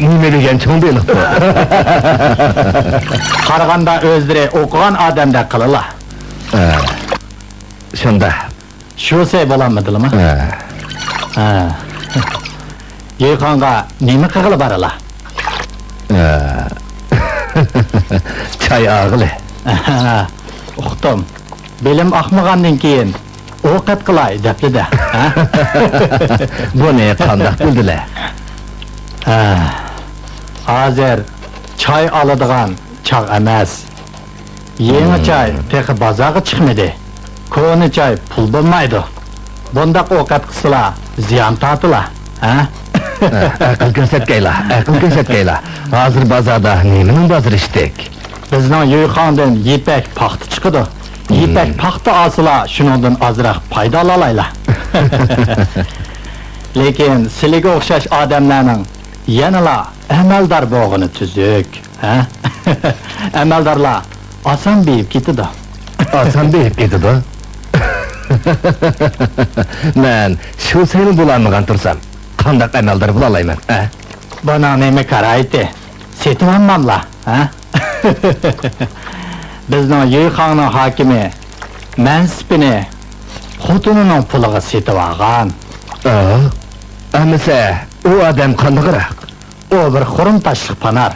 nime degan cho'ng beliq bu. Qaraganda o'zlari o'qigan odamdek qilala. Shunda. Shu sey bo'lamidimi? Ha. Yeyxonga nima qilib borala? Choy og'ili. Uqdim. Belim oqmagandan keyin ovqat qilay debdi-da. Bu ne qandaq bildilar? Hozir choy oladigan chog' emas. Yangi choy teqi bozorga chiqmadi. Ko'ni choy pul bo'lmaydi. Bundaq ovqat qilsalar ziyon tortilar, ha? Aql ko'rsatkaylar. Hozir bozorda nimaning bozor ishdik? Bizning Yo'yxondan yepak paxta chiqadi. Yepak paxta olsalar, shuningdan ozroq foyda olaylar. Lekin sizlarga o'xshash odamlarning yanala amaldor bo'g'ini tuzuk, ha? Amaldorlar oson beyib ketadi. Oson beyib ketadi. Men shu seni bo'lolmagan tursam, qandaq amaldor bo'la olayman, ha? Bana nima qaraydi? Setmanmanlar, ha? Bizning Yo'yxonning hokimi mansibini xotinining puliga setib olgan. Amisa, u odam qandaqroq? O bir xurum tashliq panar.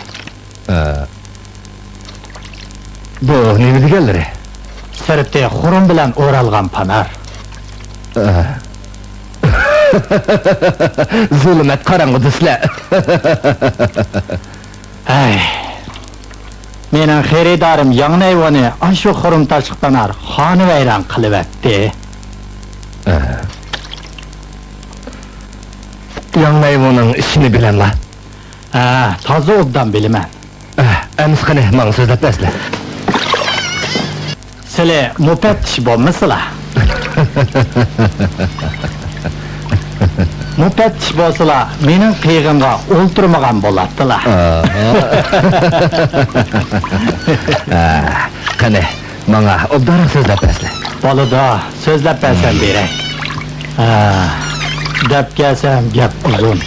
Bu nima deganlari? Sirti xurum bilan o'ralgan panar. Zulmat qarang'i deslar. Ay. Mening xaridorim Yangnayvoni ashu xurum tashliq panar xonavayron qilib etdi. Yangnayvoning ishini bilanlar. Toza obdan bilaman. Amis qani, men so'zlab tasla. Sizlar mufattish bo'lmasizlar? Mufattish bo'lsalar, mening qiyig'imga o'ltirmagan bo'lardilar. Qani, menga obdon so'zlab tasla. Bo'ladi, so'zlab bersam beray. Deb kelsam gap uzun.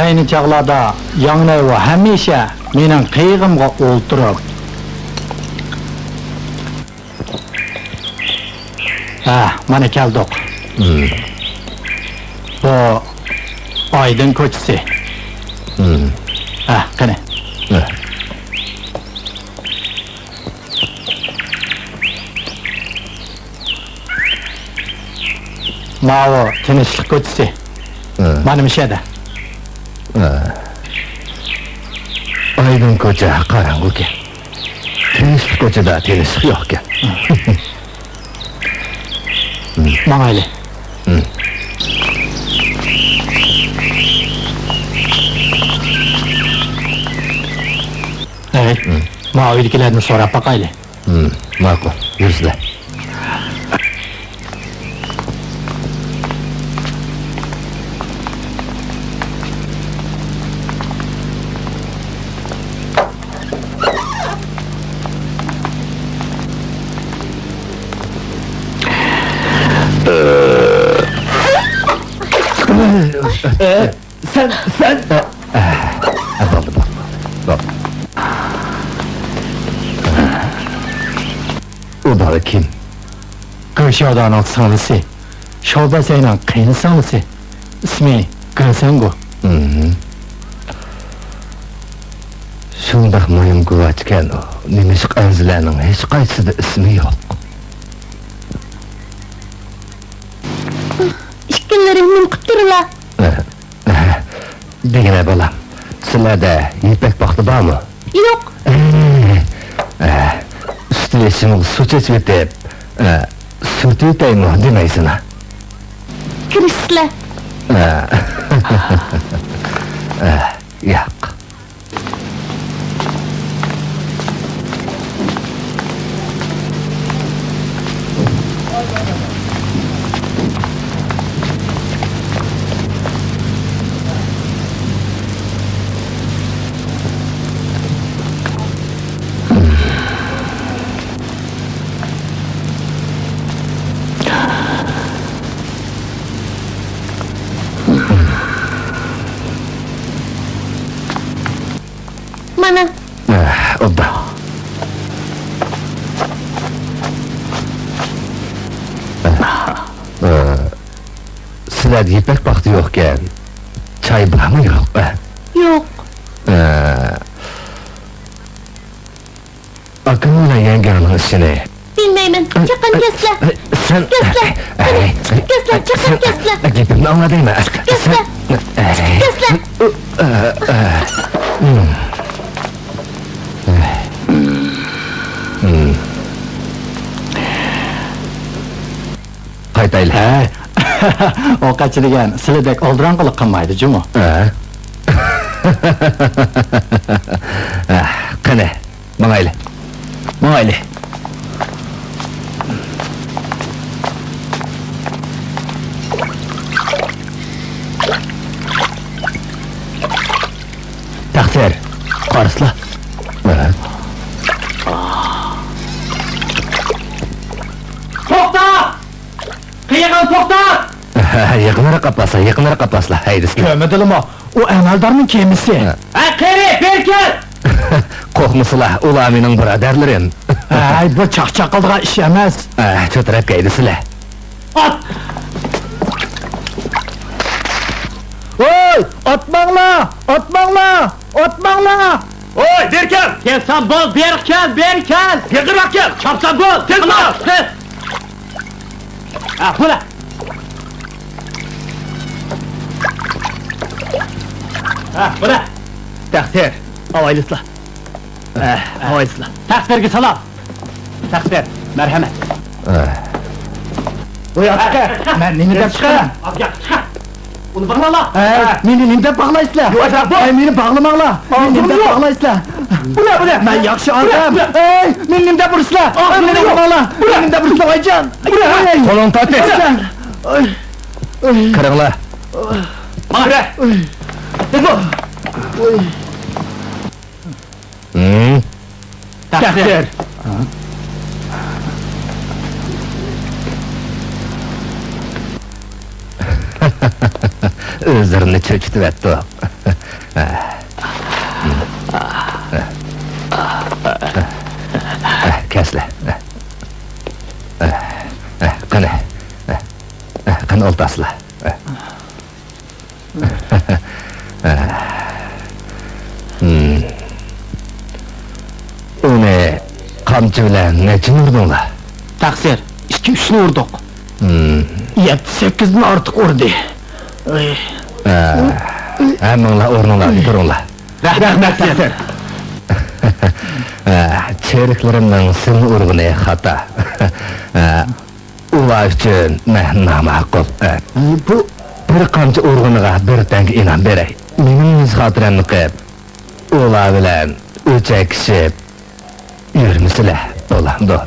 Ayni chog'larda Yangnayvo hamisha mening qiyig'imga o'ltirib. Mana keldik. Bu Aydın ko'chasi. Qani. Mao tinchlik ko'chasi. Mana bu yerda. Aydın ko'cha qarang'u ekan. Tinchlik ko'chada tinchlik yo'q ekan. Mangayli. Mao uydagilarni so'rab boqayli. Ma'qul, yursizlar. Sen Bak. O da kim? G'ishodaning singlisi. Shobasayning qiyni singlisi. Ismi G'sangu. Shundaq muhim guvatgan o. Nimish qanzlarning hech qaysida ismi yo'q. İşkillerimden kutturla. Degine bolam. Sizlarda yepak paxta bormi? Yok. Üstüne şimdi su çeşip etip, sütü yutayım demeysine. Kristle. Yok. Mana. Oldu. Sizler yemek vakti yokken çay var mı yok? Yok. Akınla yengenin işini. Bilmeymin. Çakın kesle. Sen... Kesle. Kesle. Çakın kesle. Gidip anladın mı? Kesle. Kesle. Qaytaylı. He. O kaçı degan, siledek oldirangılık qilmaydi, jumu. Qani, mangayli. Mangayli. Taqsir, qarsla. To'xta! Qiyg'in to'xta! Yaqinroq qapasla, haydislar. Görmedilmi? O emeldarning kemisi. Qeri, berkel! Qo'rqmisizlar, ular mening birodarlarim. Ay, bu chaqchaqildigan ish emas. Cho'tarab haydisizlar. At! Oy, atmanglar! Atmanglar! Atmanglar! Oy, Berkan! Kelsan bol, beri kel! Yaqinroq kel! Chapsan bol! Tez bo'l! Ha, bula! Ha, bula! Taqsir, avaylısla. Avaylısla. Taqdirga salom! Taqdir, marhamat! Uyoqqa, men nima deb chiqaram? Uni bağlala! Meni nima deb bag'laysizlar? Meni bag'lamanglar. Meni nima deb bag'laysizlar? Bula! Men yaxshi odam. Meni nima deb ursizlar? Meni bag'langlar. Meni nima deb ursizlar, ayjon? Qo'lingni torting. Kiringlar. Bura! Taqdir! O'zlarini cho'chitibdi u. Kasla. Qani. Qani oltasizlar. Uni qamchi bilan nechun urdinglar? Taqsir, 2-3 urdik. 7-8 ortiq urdi. Hammanglar o'rninglarga turinglar. Rahmat, taqsir. Cheriklarimning sizni urg'ini xato. Ular uchun men noma'qul. Bu bir qamchi urg'iniga bir tanga inom beray. Mening yuz xotiramni qilib, ular bilan o'chakishib yurmisizlar. Bo'ladi,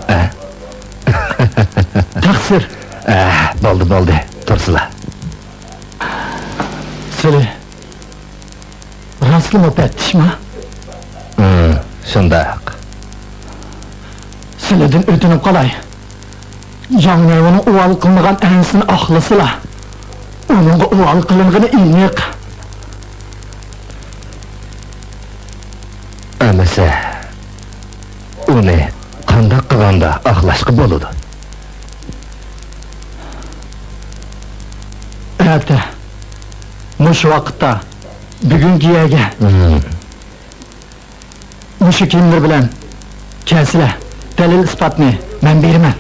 Taqsir, bo'ldi, tursizlar. Sili. Rasli müfettişmi? Shundoq. Silidan o'tinib qolay. Yangnayvani uval qilmagan ansini aqlısılar. Onunga uval qilingani iniq. Amasa uni qanday qilganda aqlashqa bo'ladi? Erta. Mush vaqtda bugungi yerga mushu kimdir bilan kelsizlar. Dalil isbotni men beraman.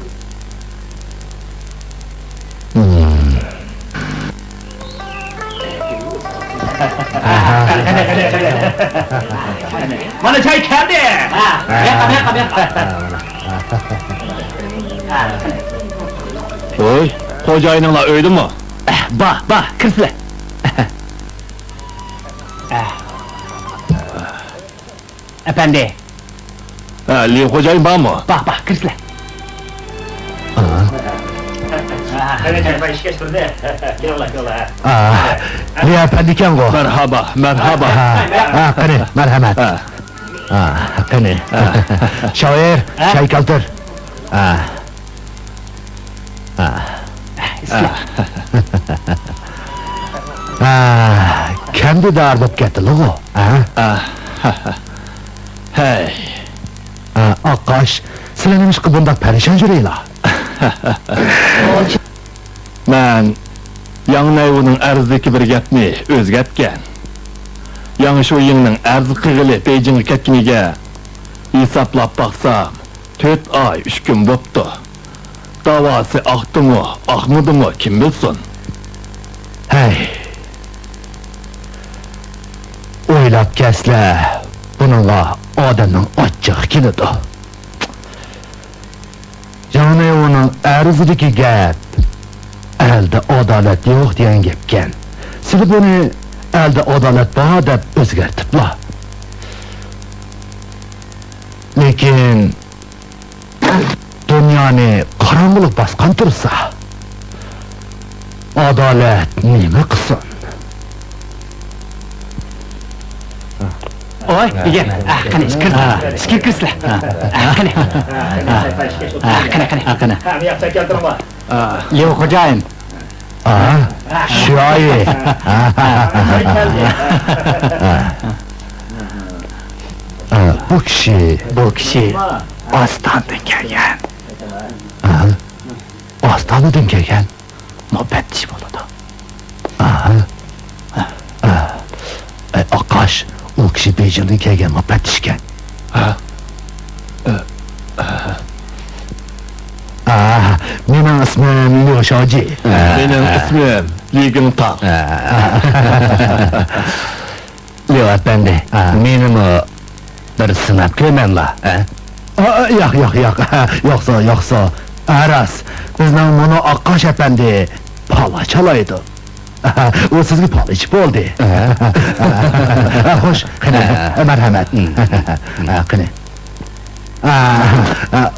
Mana çay keldi! Oy, Xo'jayininglar o'ydi-mi? Bah, kirsizlar. efendi. Li xo'jayin bormi? Bak, kirsizlar. Liyafat ekan bu. Merhaba. Qani, marhamat. Qani. Shoir, choy keltir. Kimdi dar bo'lib ketdi, lo'g'o? Hey, Aqash, sizlar nima qilib bundoq parishon yuraylar? men Yangnayvuning arzdagi bir gapni o'zgartgan. Yangi shu yilning arz qig'ili Beijingga ketganiga hisoblab baqsam, 4 oy 3 kun bo'pti. Davosi aqdimi, aqmidimi kim bilsin? Hey. O'ylab keslar, buningga odamning ochiq keladi. Yangnayvuning arzidagi gap elde adolat yo'q degan gapkan. Siz buni elde adolat bor deb o'zgartiblar. Lekin dunyoni qorong'ulik bosgan tursa, adolat nima qilsin? Oy, igen. Qani, ishga kirsizlar. Qani. Qani. Liu xo'jayin. Shoyi. Bu kishi Ostondan kelgan. Ostondan kelgan. Muhabbatchi bo'ladi. Aqash, u kishi Beijingdan kelgan muhabbatchishgan. Mening ismim Liu Shoji. Benim ismim Ligin Taq. Liu efendi, menim bir sinab ko'rmanlar. Yo'q. Yo'qsa, aras. Bizning buni Aqash efendi pala chalaydi. O sizga pala ichib bo'ldi. Xo'sh, qani, marhamat. Qani.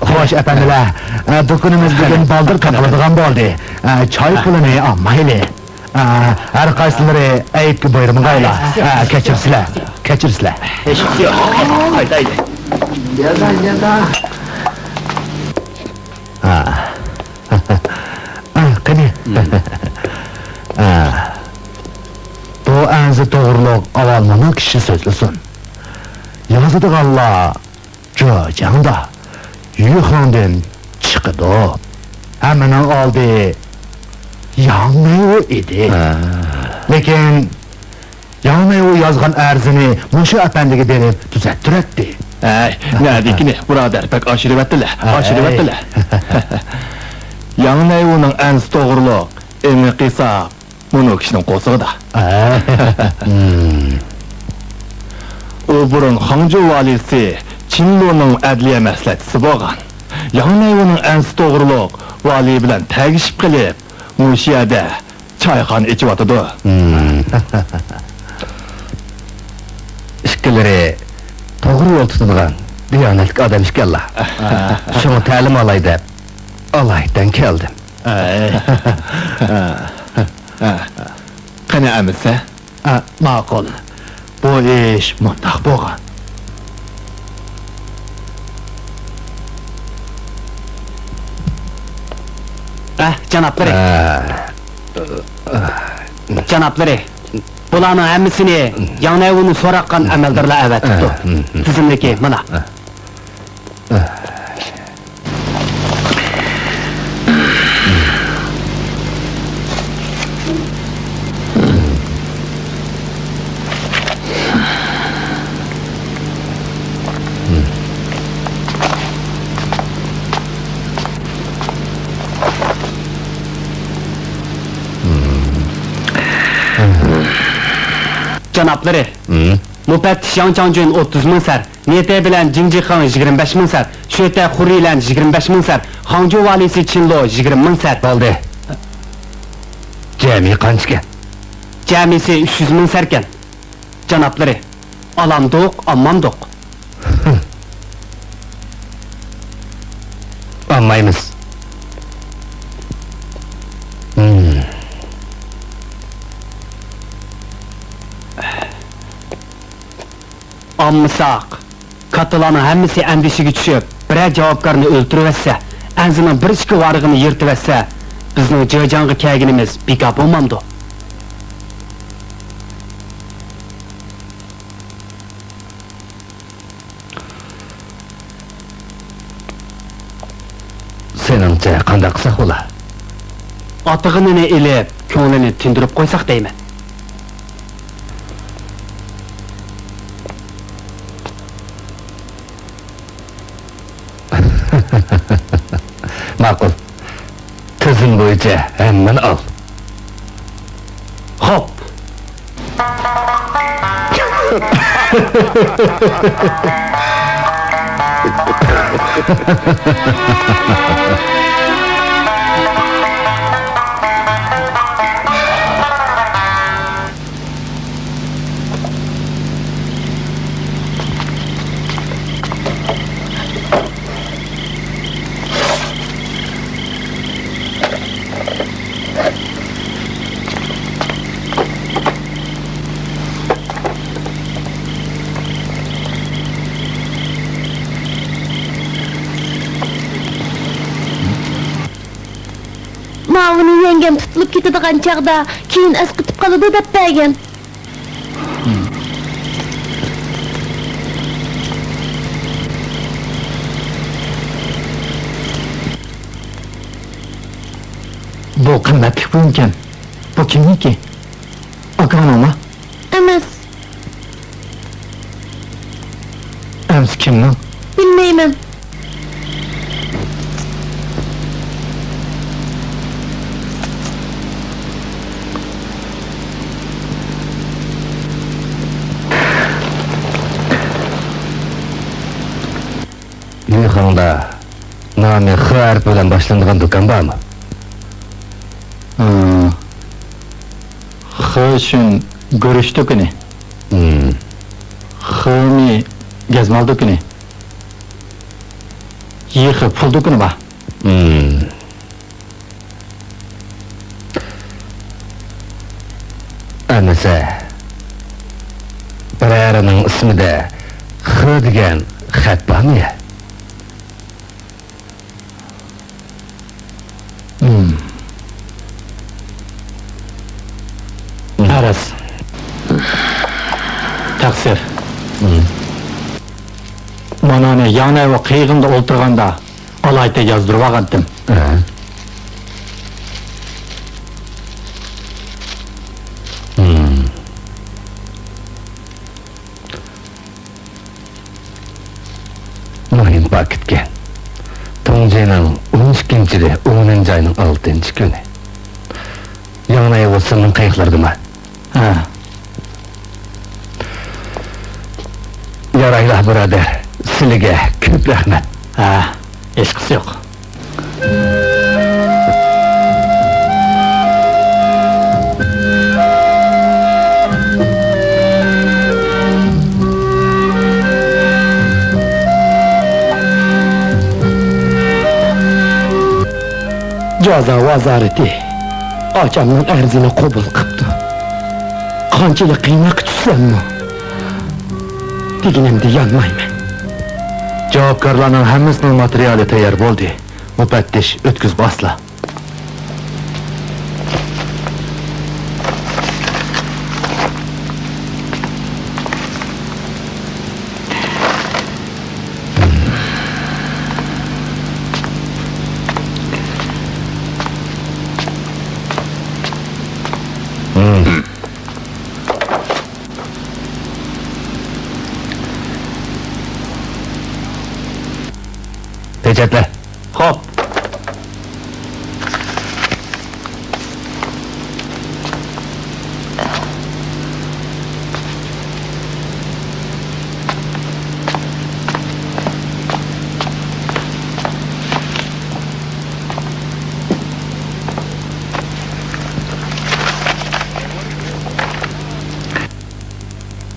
Xo'sh, efendilar, do'konimiz bugun baldir qiladigan bo'ldi. Choy pulini olmayli. Har qaysilari aytga buyurmanglar. Kechirsizlar. Haydi. Qani. Bu anzi to'g'riliq avvalmaning kishi so'zlasin. Yozadiganlar jo'jangda Yuxondan chiqdi. Hammaning oldi Yangnayvu edi. Lekin Yangnayvu yozgan arzini mushu apandiga berib tuzattirdi. Hey, nadikini, birodar, pek oshiribdilar. Yangnayvuning anzi to'g'riliq eni qisa buni kishining qo'sig'ida. U burun Hangzhou valisi Qinluning adliya maslahatchisi bo'lgan. Yangnayvuning anzi to'g'riliq vali bilan tagishib qilib, mushiyada choyxona ichib Ishqilari to'g'ri yo'l tutadigan diyonatli odam ekanlar. Shuni ta'lim olay deb Allohdan keldim. Qani amisa? Ma'qul. Bu ish mundaq bo'lgan. Janoblari, bularning hammasini Yangnayvuni so'raqqan amaldorlar avatibdi. Tizimdagi mana. Janoblari, Müfettiş Yang Changjun 30 ming sar, Nete bilan Jingji Khan 25 ming sar, Shöte Xurilan 25 ming sar, Hangzhou valisi Qinlo 20 ming sar. Bo'ldi. Jami qancha? Jamisi 300 ming sarkan. Janoblari, alamdoq, ammandoq. Olmaymiz. Ammisaq, katılanın hemmisi endişigi düşüp, birer javobgarni o'ltirivetse, anzining bir ichki varig'ini yirtivetse, bizning jo'jang'i kelganimiz bekor bo'lmamdi. Sence qanday qilsak bo'lar? Atığını ilip, ko'nglini tindirip koysak deymen. Ma'qul. Tizim bo'yicha hammani ol. Hop! Mavini yengem tutulup ketadigan chaqda keyin asqitib qoladi deb bergan. Bu kıymetli buyumken. Bu kimniki? Akan ama. Emas, Ems kimnin? bilmeyman. Yıkanda nami X harfi bilan boshlanadigan do'kon bormi? Hı için görüştük ne? Hmm. Hı mi gezmal dökünü? Yıkı pul dökünü ba? Hmm. Anasa. Birerining ismida X degan xat bormi ya? Aras. Taksir. Bana ne yana evi kıyığında oturganda alayta yazdırıp ağattım. Ha. Muhim paketga. Tongjening 12-yili 10-oyning 6-kuni. Yana evi kayıklardımı. Ha. Yaraylar birader. Sizlarga ko'p rahmat. Ha. Eşkisi yok. Caza vazareti Akamın erzini kabul kıptı. Qanchalik qiynoq tutsam deginimde yanmayman. Javobgarlarning hammasining materiali tayyor bo'ldi. Mufattish o'tkazib basla. Peçetle. Hop.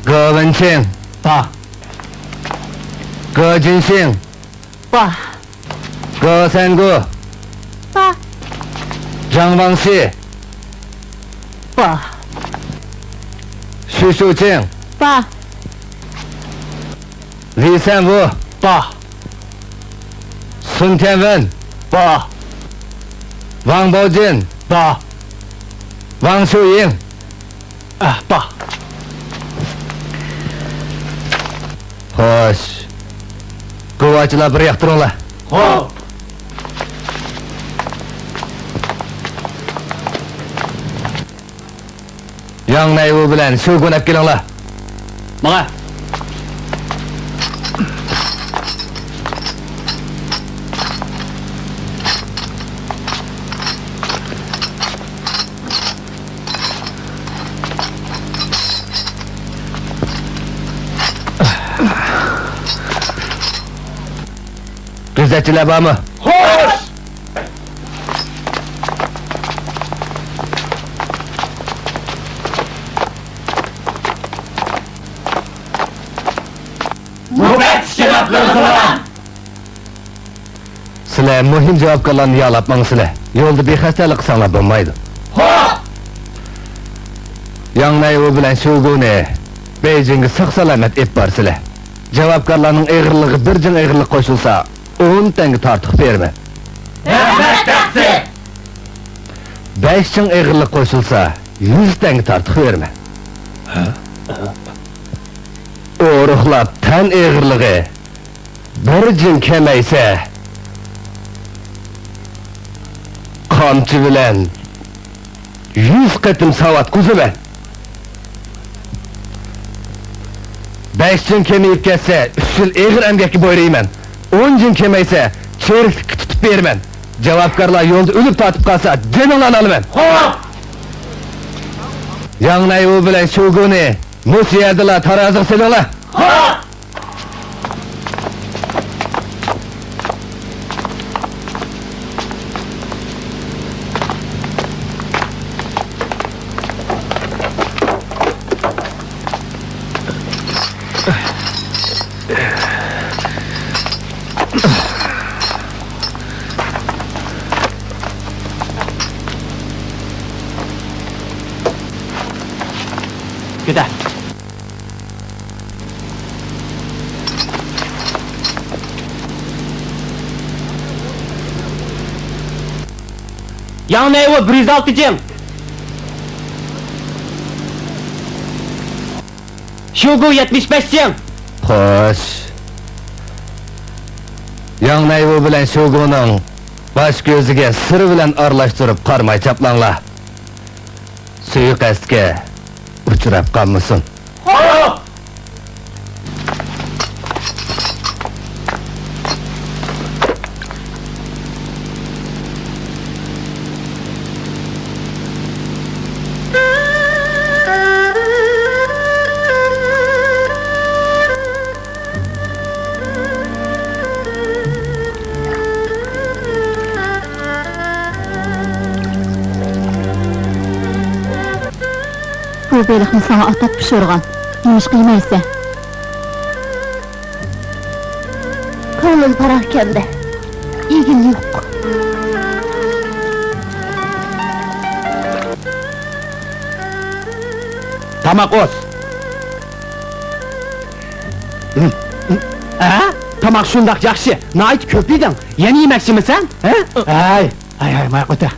Ge Wenqing, Ba. Ge Jinxing, Ba, Ge Sangu, ba, Zhang Wangxi, ba, Xu Shuqing, ba, Li Sanwu, Ba. Sun Tianwen, Ba. Wang Baojin, Ba. Wang Shuying. Ah, ba. Xo'sh. Guvochilar bir yoqtiringlar. Hop. Yangnayvu bilen Shogun ap kelinglar. Mağa. Gözətçilər barmı? Sizler muhim javobgarlarni yağlap mangsizlar. Yo'lda bexastalik qilsanglar bo'lmaydi. Yangnayvu bilan Shoguni Beijingga sog' salomat ep borsizlar. Javobgarlarning eg'irligi bir jin eg'irlik qo'shilsa, 10 tanga tortiq berma. 5 jin eg'irlik qo'shilsa, 100 tanga tortiq berma. O'ruqlab tan eg'irligi bir jin kamaysa, qamchi bilan 100 qatim savat kuzuba. 5 jin kemayib ketsa, usul eg'ir emgakka bo'yrayman. 10 jin kemaysa, cheriklik tutib berman. Javobgarlar yo'lda o'lib tortib qolsa, jininglarni olaman. Yangnayvu bilan Shoguni Musiyadilar taroziga selinglar. Güzel. Yangnayvu 106 jin. Shogun 75 jin. Xo'sh. Yangnayvu bilan Shogunning bosh ko'ziga sir bilan aralashtirib qarmay chaplanglar. Suiqasdga uchrab qolmasin. Bu beliqni sana atab pişirgan. Yemiş qiymaysa. Ko'nglim parakanda. İgin yo'q. Tamak oz. Tamak şundaq yaxshi. Nayt ko'p eding. Yana yemoqchimisan? Ay, mayqota.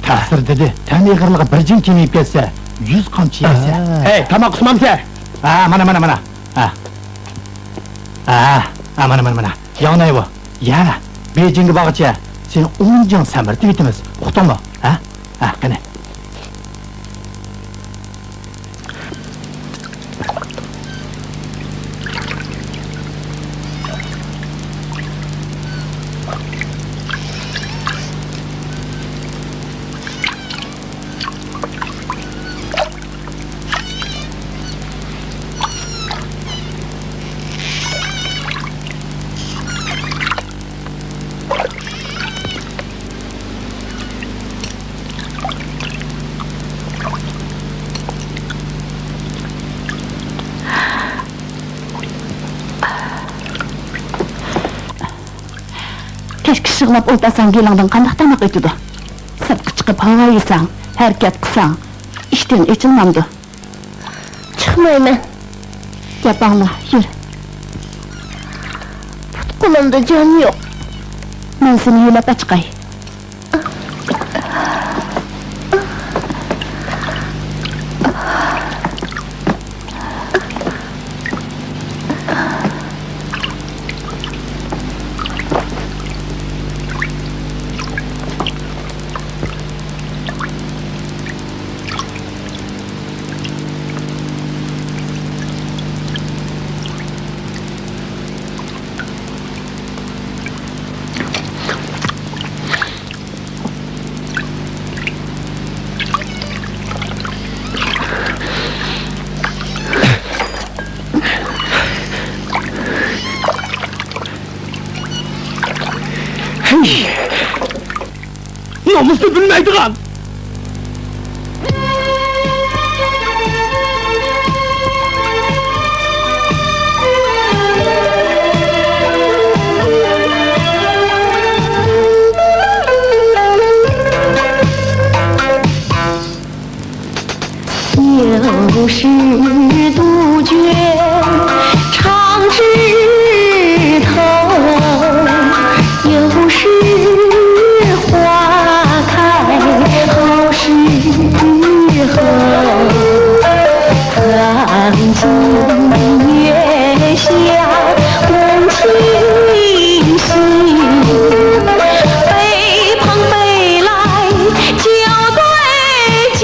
Ta'sir dedi. Tan eg'irligi bir jin kemayib ketsa, 100 qamchi yesa. Hey, tamak qusmamsa. Mana. Mana. Yangnayvu. Ya, Beijingga borgacha seni 10 jin samirtib etamiz. Uqdingmi? Qani. Keşke şığlap o'ytasan gelingdan qandaq tamaq etidi. Sirtqa chiqib havo yesang, harakat qilsang, ishdan echilmamdi. Chiqmayman. Gapingni yur. Qo'limda jon yo'q. Men seni yo'lab chiqay. Nomusni bilmaydigan.有时杜鹃常枝头，有时花开好时候。看尽月下共清醒，北旁北来脚对脚。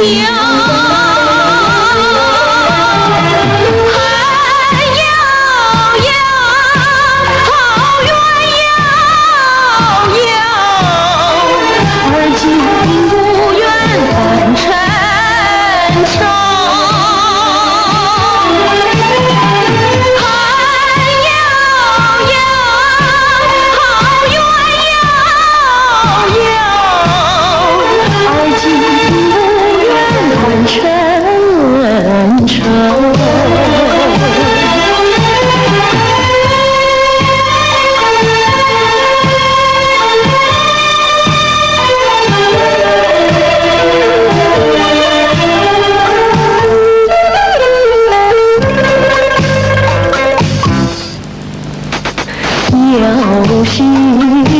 有时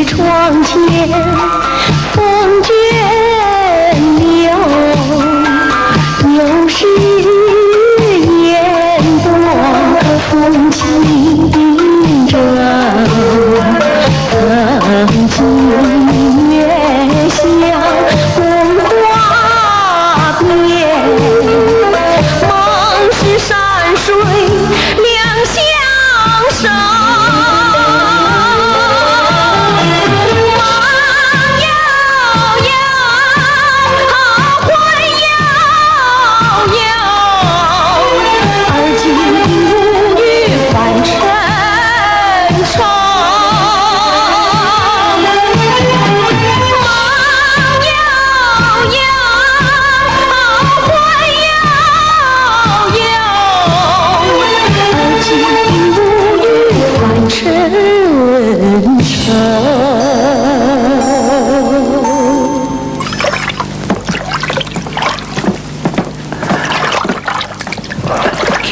窗前风卷柳，有时烟波风起着，曾经月下红花边，梦是山水两相守。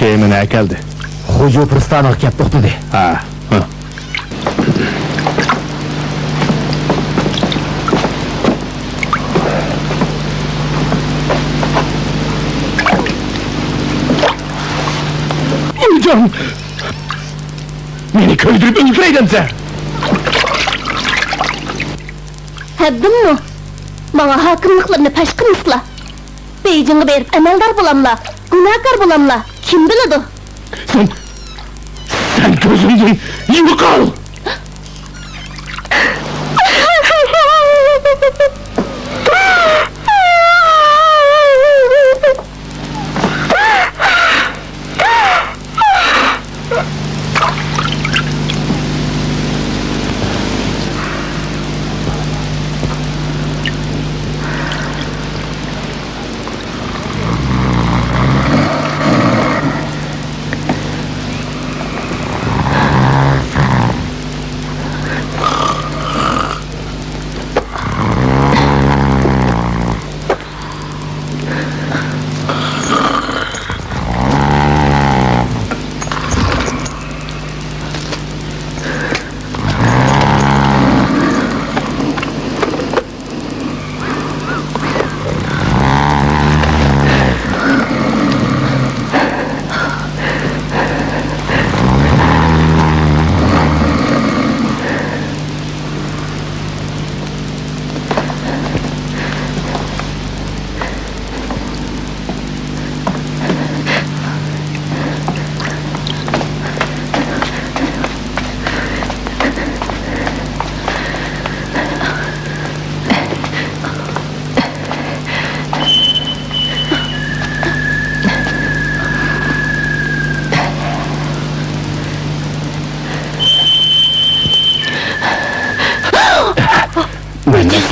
Keyin keldi. Xo'ja Pristanoq gap to'xtadi. Ha. Ulcan! Meni köydürüp öldüreydin sen! Hebdin mi? Bana hakimliklerini peş kılmışla. Beyciğini berip emeldar bulamla, günahkar bulamla. Kim biledi? Sen gözümden yumuk al!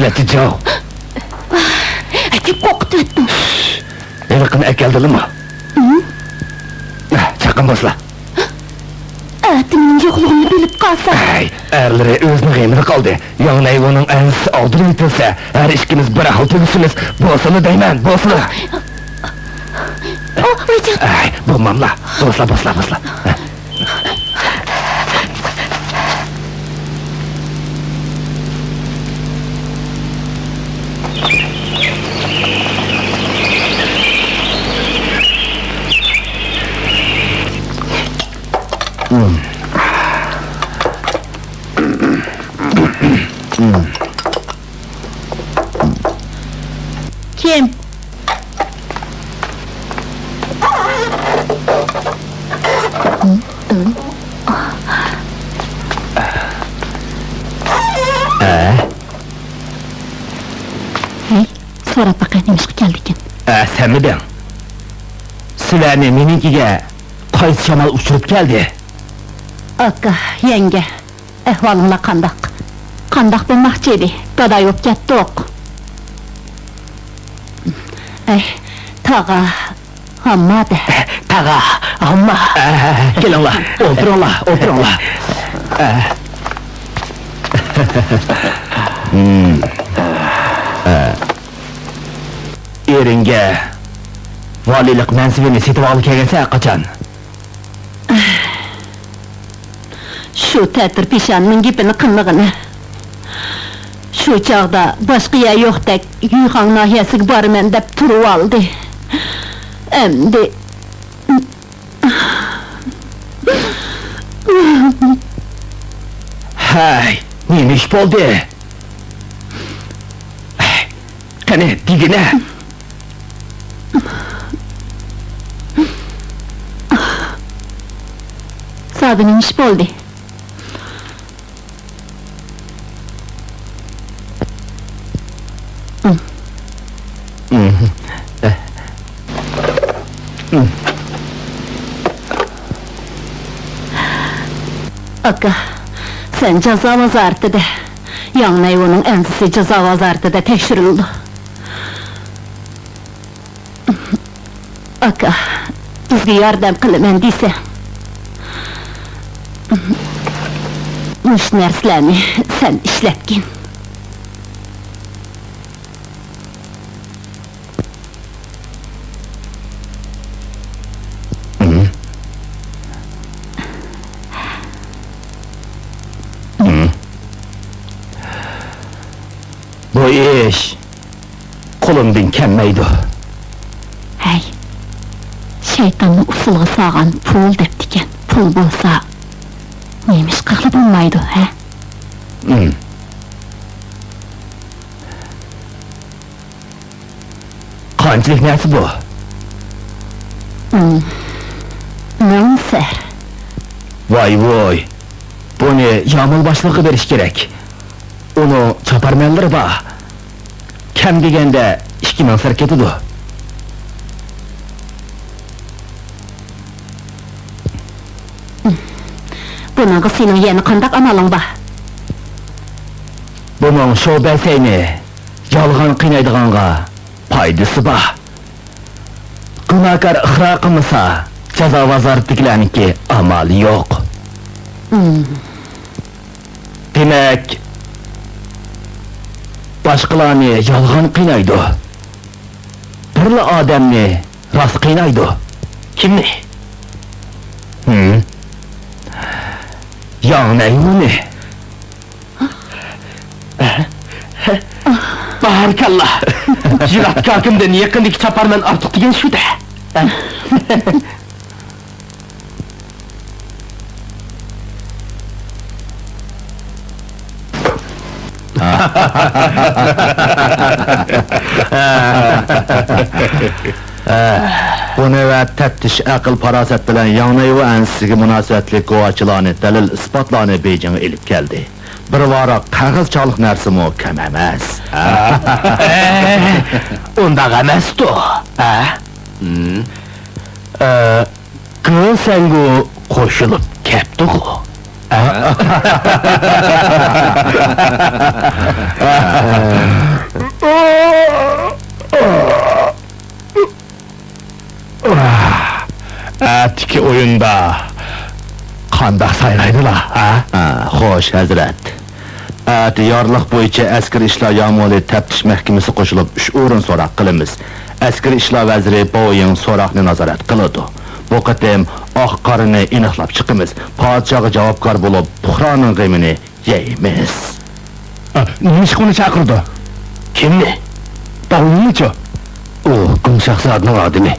işleti Joe. Çok korkuttun. Erkin ekeldili mi? Çakın basla. Atimin yokluğunu bilip kalsa. Ay, erleri özünü gıymını kaldı. Yan ayvının ensi aldırı itilse, her işkiniz bir ahıl tübüsünüz. Bosunu değmen, bosunu. Oh, vaycan. Ay, bulmam la. Basla. Kim? Hey, sonra bakayım neymiş geldikin. Sen mi den? Sülerini meninkige kayıs şamal uçurup geldi. Akka, yenge. Ehvalınla kandak. Kandak bulmakçıydı. Gada yok gitti ok. Ay, tağa. Amma de. Tağa, amma. Gelin la, oturun la. Eringe valilik mensibini setip alıp kelgense kaçan? Şu tetir pişanının gipini kınlığını. Şu çağda başka yer yok dek Yuhan nahiyesi barmen dep turu aldı. Emdi. Hay, neymiş boldu? Kane, digine. Sabinin iş boldu. Akka, sen ceza vazartıda. Yanına onun ensisi ceza vazartıda teşhirildi. Akka, bizge yardım kılımen deyse. Muş nerslerini sen işletkin. Bu iş kolumdan kelmeydi. Hey, şeytanın usuluğa sağan pul deptiken, pul bolsa neymiş kıklı bulmaydı, he? Kancılık neresi bu? Neyse, Vay, bunu yağmur başlığı veriş gerek. Onu çaparmayanları ba. Kem degende 2000 sark etidi. bunağı senin yeni kandak amalın ba. Bunun şo belseyni, yalgan kıynaydıganğa paydası ba. Günahkar ıhra kılmasa, ceza vazaretikilerninki amali yok. Demek, başkalarını yalgan kıynaydı. Birli adamni rast kıynaydı. Kimni? Yanayını. Barikallah! Jirat kakimden yakındaki çaparman artık diyen şu da. Bu nöbet teftiş akıl paraset bilen yanayı ve ensigi münasebetli kovaçılarını, delil ispatlarını Beycin'e elip geldi. Bir vara kağızçalık nersim o kememez. Onda emasdi o. Kız sengu qo'shilib kepdi o. Atiki oyunda qandaq sayraydılar, ha? Xo'sh, hazrat. Yorliq bo'yicha askar ishlar ya'muriy taftish mahkamasi qo'shilib 3 o'rin so'roq qilamiz. Askar ishlar vaziri Boyin so'roqni nazorat qiladi. Bu qatim oq qorini aniqlab chiqamiz. Podshohga javobgar bo'lib, Buxroning g'amini yeymiz. Nima ishqini chaqirdi? Kimni? Boyinchi? U Qumshoqzodning odami.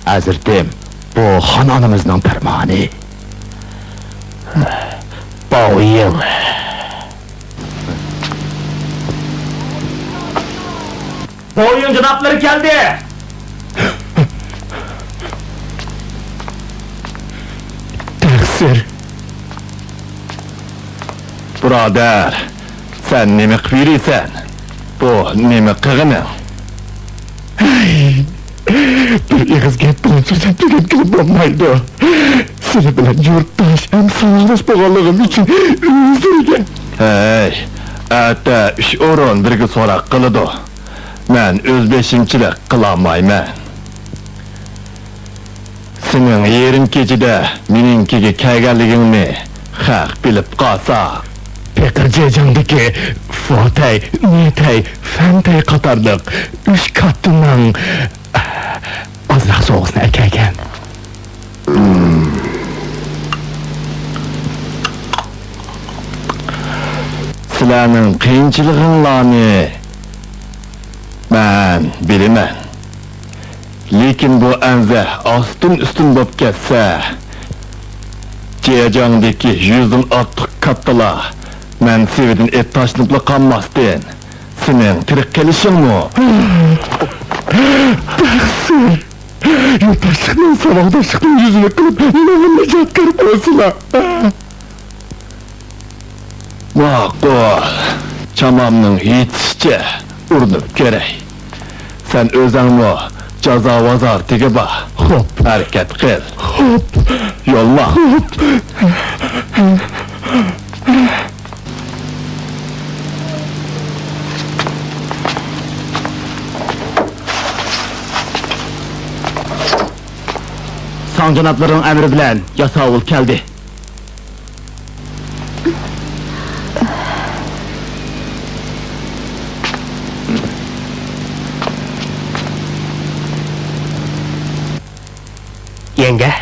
Hazratim, bu xononimizning farmoni. Boyin. Boyin cevapları geldi. Taksir. Birodar, sen nima qilib yuriysan? Bu nima qilg'ini? Bir ig'iz gap bilan so'zim tugat qilib bo'lmaydi. Seni bilan yurtdosh ham sog'lash bo'lganligim uchun uzr. Hey, ata 3 o'rin birga so'roq qiladi. Men o'zbekchilik qilolmayman. Sening yerim kechida meningkiga kelganligingni haq bilib qolsa, Pekirceycandaki Fatay, Nitay, Fentay qatarliq 3 katından azraq soğusunu erkeyken. sizlarning qiyinchiliginglarni men bilaman. Lekin bu anza ostin-ustin bo'lib ketsa, Jejongdagi 100dan ortiq kattalar men sevidan et tashlab qolmasdan sening tirik kelishingmi? Yurttaşlıkla savaşdaşlıkla yüzünü kılıp neden necat kırıp olsunlar. Ma'qul. Chamamning yetishicha urinib kerak. Sen o'zingmi jazo vazoratiga bor. Xo'p, harakat qil. xo'p, Yo'lma. Son janoblarning amri bilan yasovul keldi. yenge.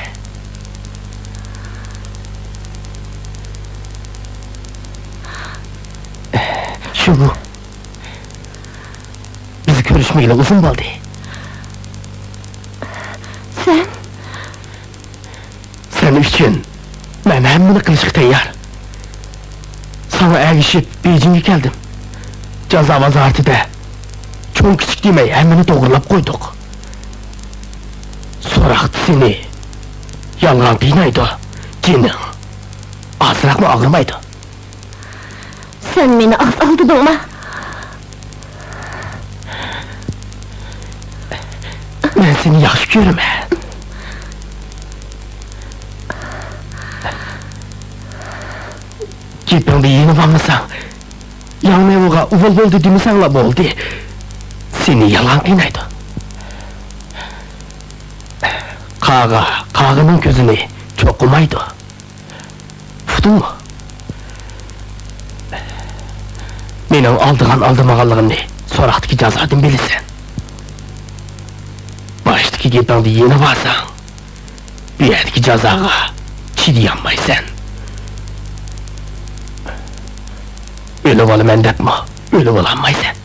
Şu bu. Bizi görüşmeyle uzun oldu. Sen? Senin için ben hemmini kılışık teyyar. Sana erişip Beijing'e geldim. Caza vazartıda. Çok küçük demeyi hemmini doğrulap koyduk. Soraktı seni. Yalgan kıynaydı. Kenin. Azırak mı ağırmaydı? Sen beni az aldın ama. Ben seni yaxşı görürüm. Gepingda yenib olmasang, Yangnevoga uvol bo'ldi demasanglar bo'ldi. Seni yalan qiynaydi. Qag'ining ko'zini cho'qimaydi. Uqdingmi? Mening aldamaganligimni so'roqdagi jazodan bilasan. Başdagi gepingda yenib olsang, bu yerdagi jazoga chidayolmaysan. O'lib olaman debmi? O'lib ololmaysan.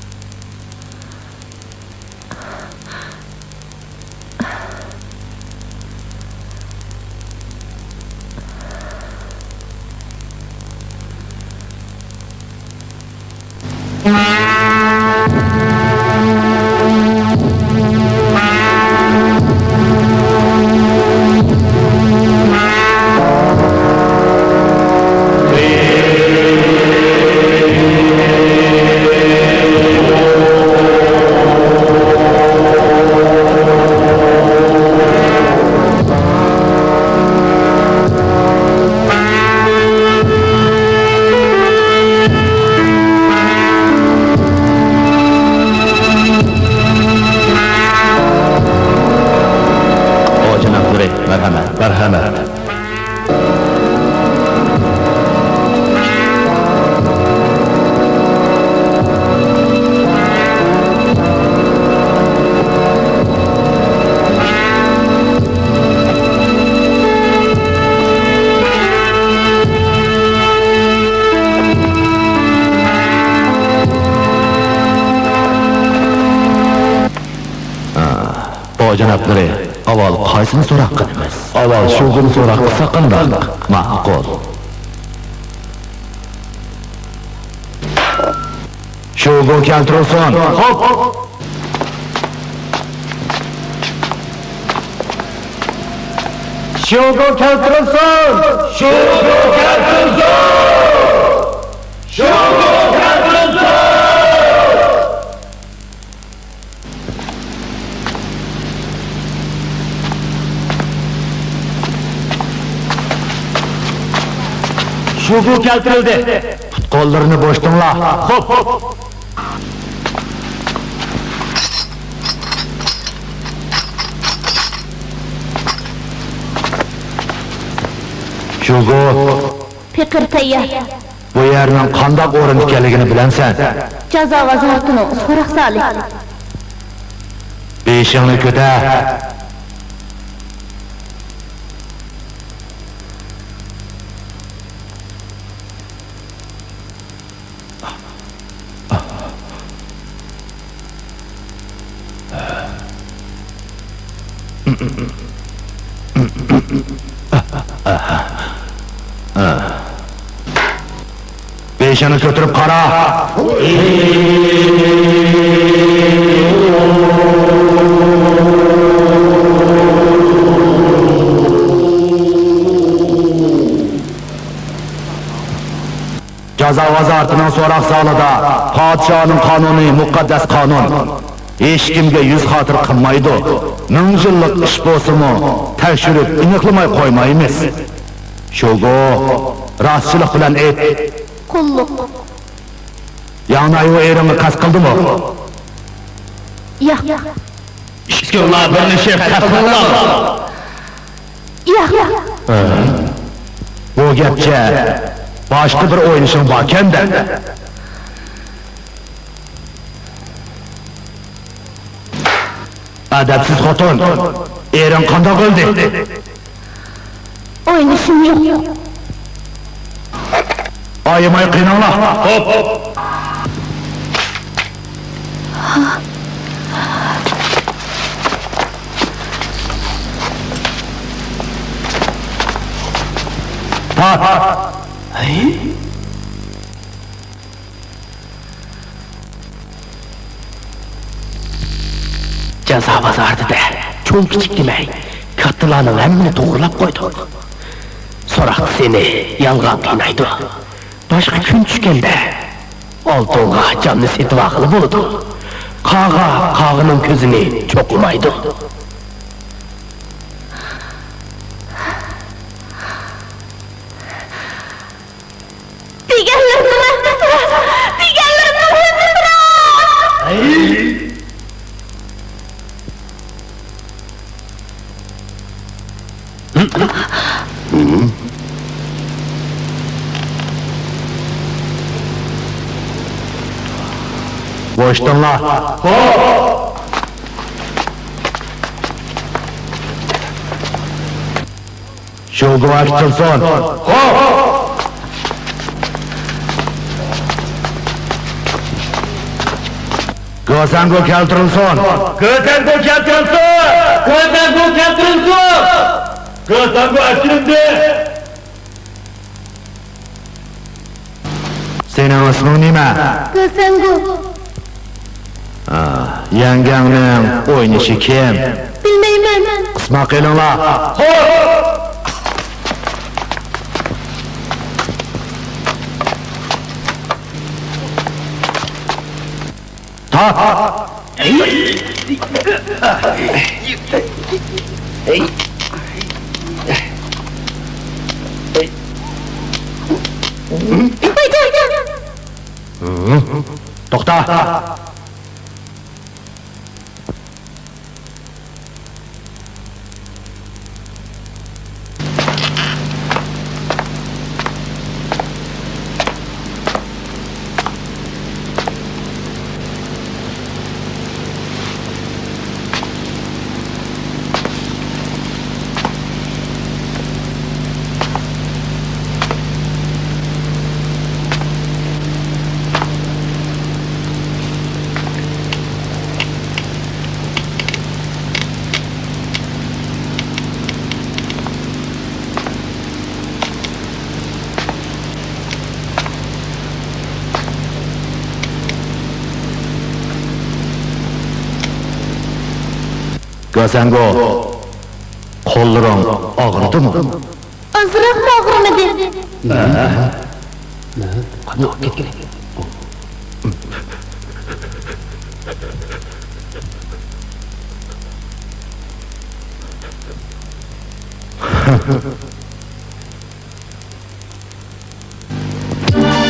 Merhamet. Merhamet. O janapları avval qaysini so'roq qilamiz? Avval şug'ul so'roq qilsa qanday? Ma'qul. Shugo keltirilsin. Hop. Şogo keltirilsin! Şugu keltirildi. Kollarını boştunla. Hop. Shugo, Fikir tayyor. bu yerning qandoq o'rin ekanligini bilamsan? Jazo vaziratining so'roq solih. Beshingni ko'tar. Beshini ko'tarib qara. Jazo vaziratining so'roq zalida podshoning qonuniy muqaddas qonun hech kimga yuz xotir qilmaydi. 1000 yillik ish bo'lsa-mu, tekshirib aniqlamay qo'ymaymiz. Shugo, rostchilik bilan ayt. Qulluq. Ya'ni u erini qasd qildimi? Yo'q. Ishqillah bir necha qasdlar. Yo'q. Bu gapcha boshqa bir o'ynishim bor ekanda. Adabsiz xotin, erim qandoq o'ldi? O'ynashim yo'q. Oyimay qiynanglar. Hop. Jazo vazirida cho'ng kichik demay, kattalarning hammani to'g'rilab qo'ydik. So'roq seni yolg'on qiynaydi. Boshqa kun tushganda oltinga jonni setib aqli bo'ladi. Qag'ining ko'zini cho'qmaydi. Boştunlar. Shugo açılsın. Gözango keltirilsin. Gözango açıldı. Senin ismin nima? Go'sangu. Yangangning o'ynashi kim? Bilmayman. Qisma qilinglar. To'xta. Rasengo, kolların ağrıdı mı? Azırak mı ağrımadı?